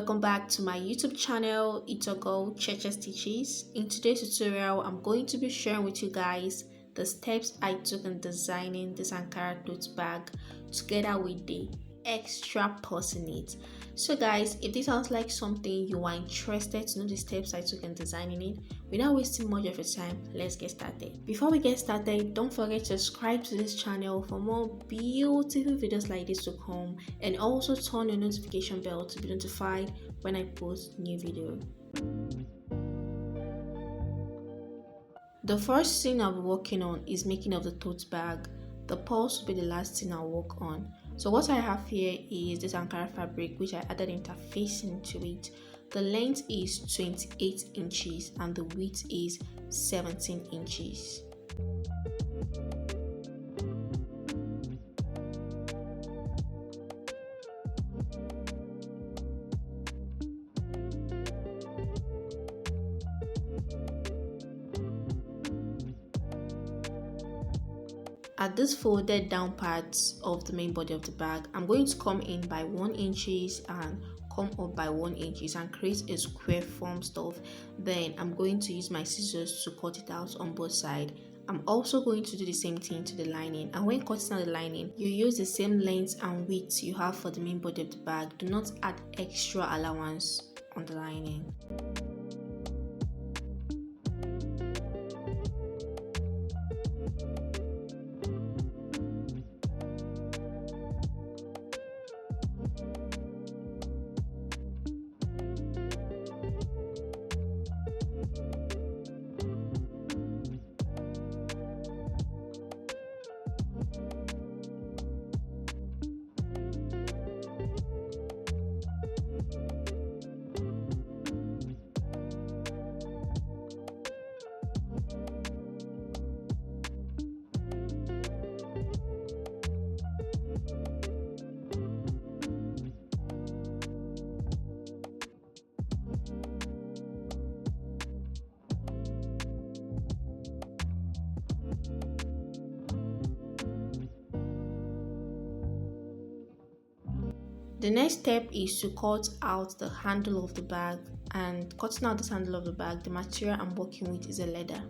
welcome back to my YouTube channel. It's your girl Cheche Stitches. In today's tutorial, I'm going to be sharing with you guys the steps I took in designing this Ankara tote bag together with the extra purse in it. So guys, if this sounds like something you are interested to know the steps I took in designing it, without wasting much of your time, let's get started. Before we get started, don't forget to subscribe to this channel for more beautiful videos like this to come, and also turn your notification bell to be notified when I post new video. The first thing I'll be working on is making of the tote bag. The purse will be the last thing I'll work on. So what I have here is this Ankara fabric which I added interfacing to it. The length is 28 inches and the width is 17 inches. At this folded down parts of the main body of the bag, I'm going to come in by 1 inches and come up by 1 inches and create a square form stuff. Then I'm going to use my scissors to cut it out on both sides. I'm also going to do the same thing to the lining, and when cutting out the lining, you use the same length and width you have for the main body of the bag. Do not add extra allowance on the lining. The next step is to cut out the handle of the bag, and cutting out this handle of the bag, the material I'm working with is a leather.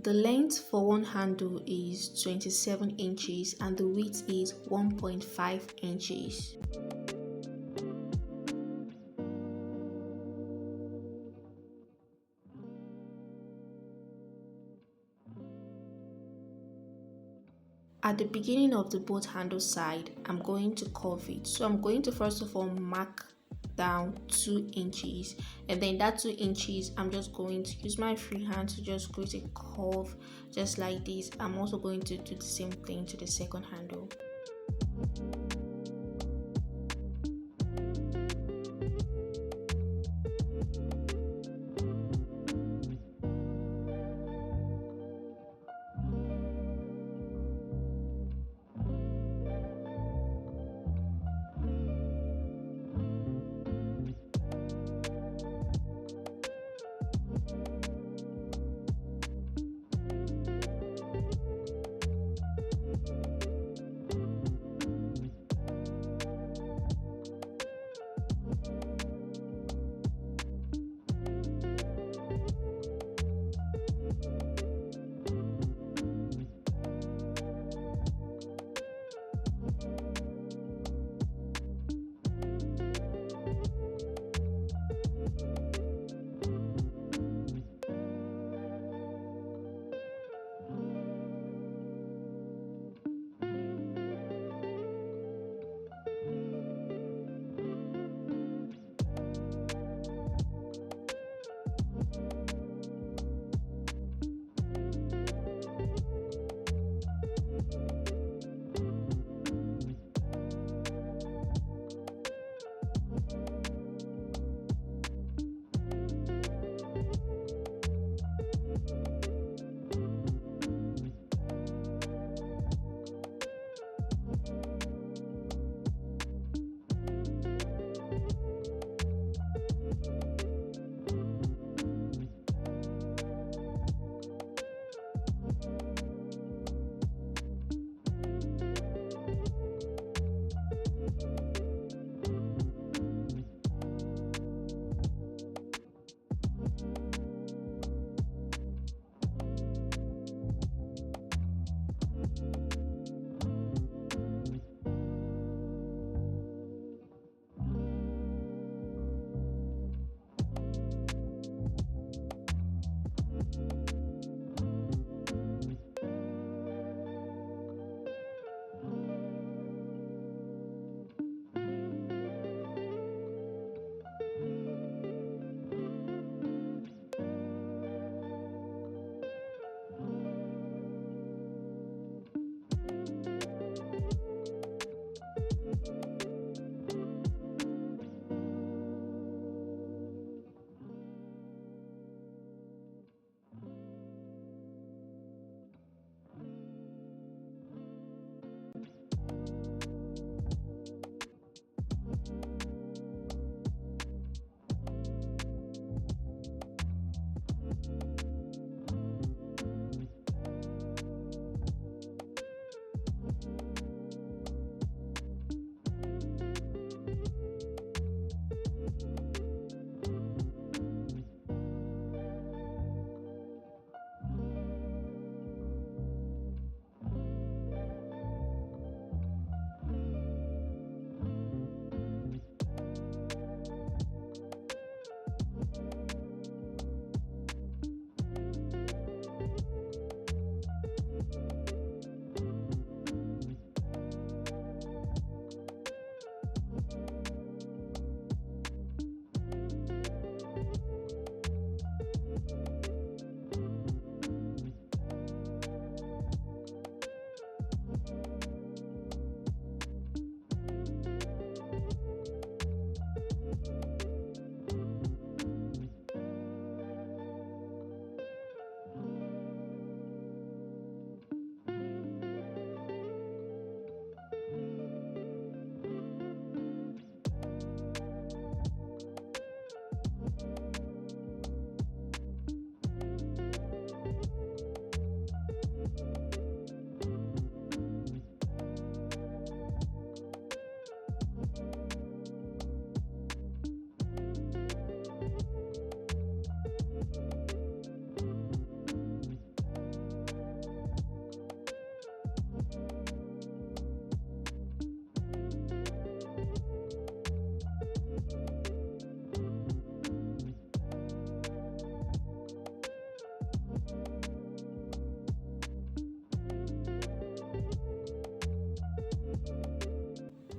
The length for one handle is 27 inches and the width is 1.5 inches. At the beginning of the both handle side, I'm going to curve it. So I'm going to first of all mark down 2 inches, and then that 2 inches I'm just going to use my free hand to just create a curve just like this. I'm also going to do the same thing to the second handle.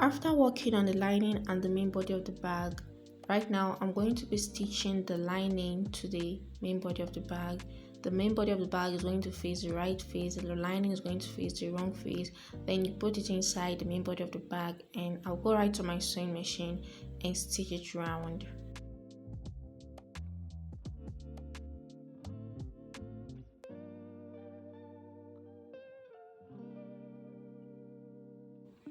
After working on the lining and the main body of the bag, right now I'm going to be stitching the lining to the main body of the bag. The main body of the bag is going to face the right face, the lining is going to face the wrong face. Then you put it inside the main body of the bag, and I'll go right to my sewing machine and stitch it round.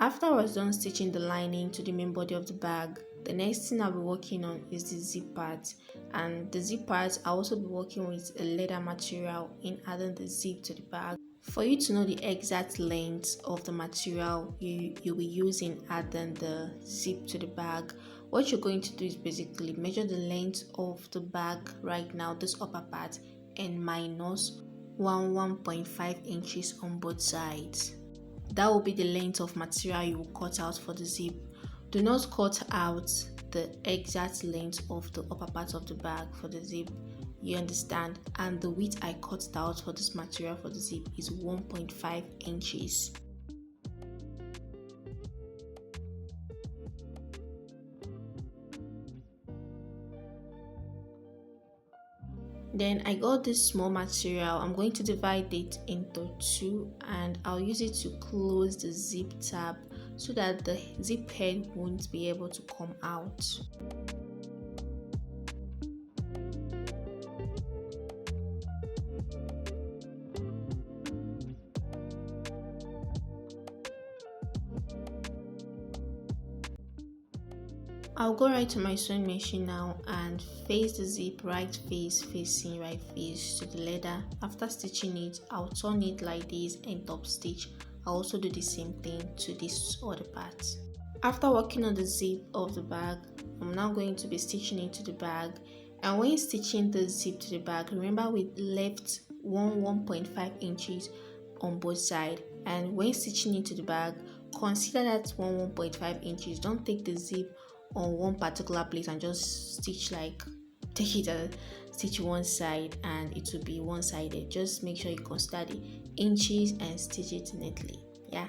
After I was done stitching the lining to the main body of the bag, the next thing I'll be working on is the zip part. And the zip part, I'll also be working with a leather material in adding the zip to the bag. For you to know the exact length of the material you'll be using adding the zip to the bag, what you're going to do is basically measure the length of the bag right now, this upper part, and minus 1.5 inches on both sides. That will be the length of material you will cut out for the zip. Do not cut out the exact length of the upper part of the bag for the zip, you understand? And the width I cut out for this material for the zip is 1.5 inches. Then I got this small material. I'm going to divide it into two, and I'll use it to close the zip tab so that the zip head won't be able to come out. I'll go right to my sewing machine now and face the zip right face facing right face to the leather. After stitching it, I'll turn it like this and top stitch. I'll also do the same thing to this other part. After working on the zip of the bag, I'm now going to be stitching it to the bag. And when stitching the zip to the bag, remember we left 1.5 inches on both sides. And when stitching it to the bag, consider that 1.5 inches. Don't take the zip on one particular place and just stitch like take it and stitch one side and it will be one-sided. Just make sure you consider the inches and stitch it neatly. Yeah.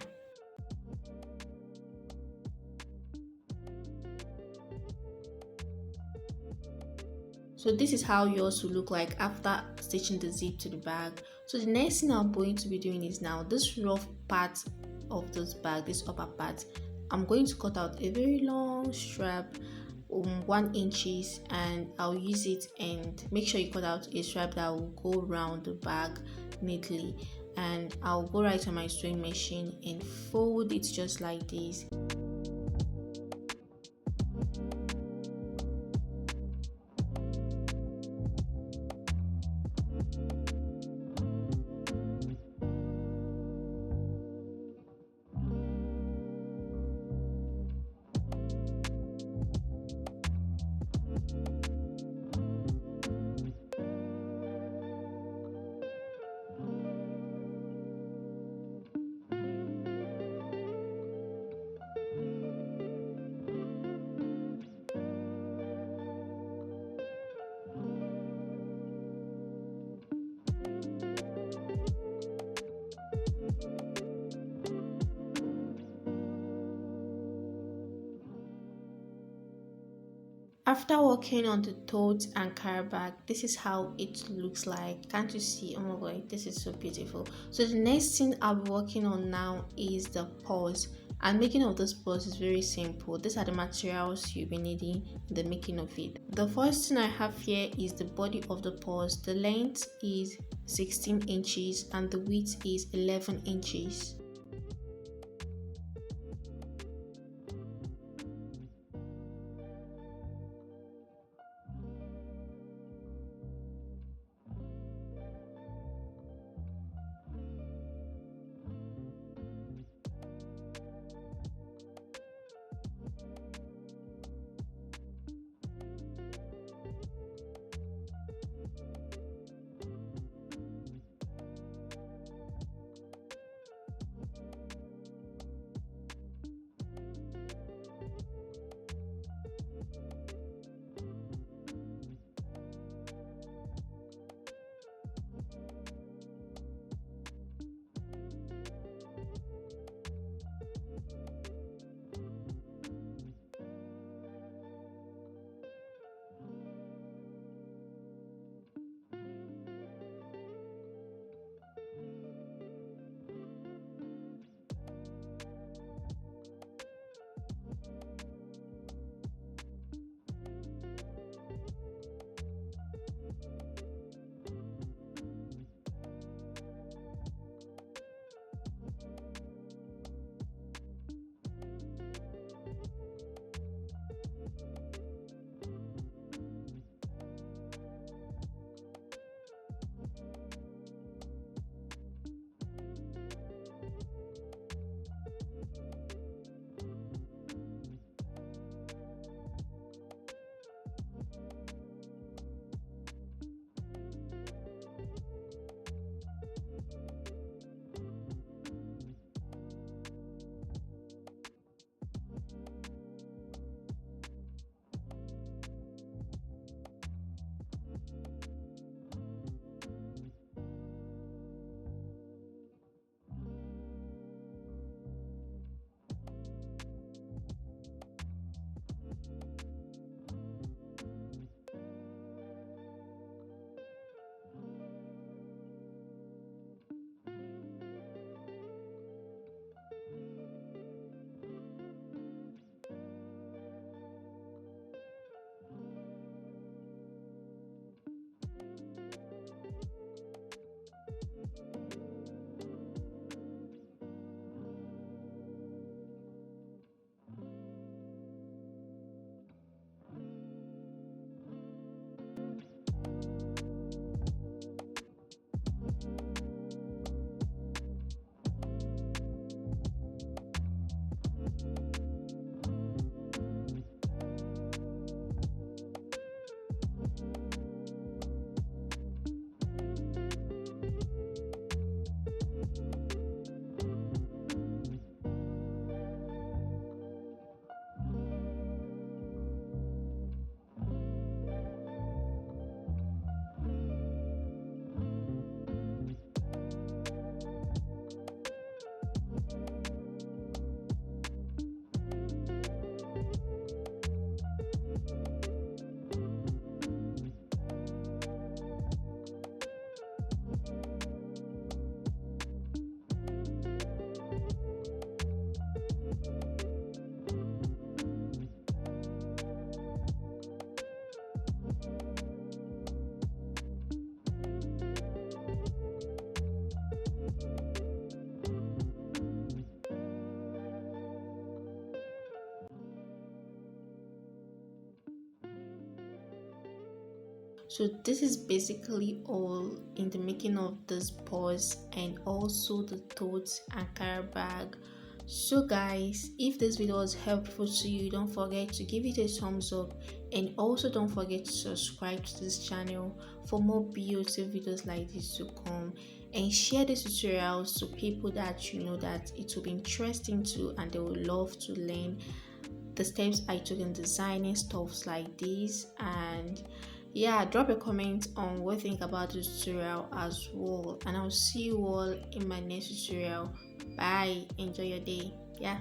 So this is how yours will look like after stitching the zip to the bag. So the next thing I'm going to be doing is now this rough part of this bag, this upper part, I'm going to cut out a very long strap, 1 inches, and I'll use it, and make sure you cut out a strap that will go around the bag neatly. And I'll go right on my sewing machine and fold it just like this. After working on the tote Ankara bag, this is how it looks like. Can't you see? Oh my god, this is so beautiful. So the next thing I'll be working on now is the purse. And making of this purse is very simple. These are the materials you'll be needing in the making of it. The first thing I have here is the body of the purse. The length is 16 inches and the width is 11 inches. So this is basically all in the making of this purse and also the tote Ankara bag. So guys, if this video was helpful to you, don't forget to give it a thumbs up, and also don't forget to subscribe to this channel for more beautiful videos like this to come, and share the tutorials to people that you know that it will be interesting to and they will love to learn the steps I took in designing stuffs like this. And yeah, drop a comment on what you think about the tutorial as well, and I'll see you all in my next tutorial. Bye, enjoy your day. Yeah.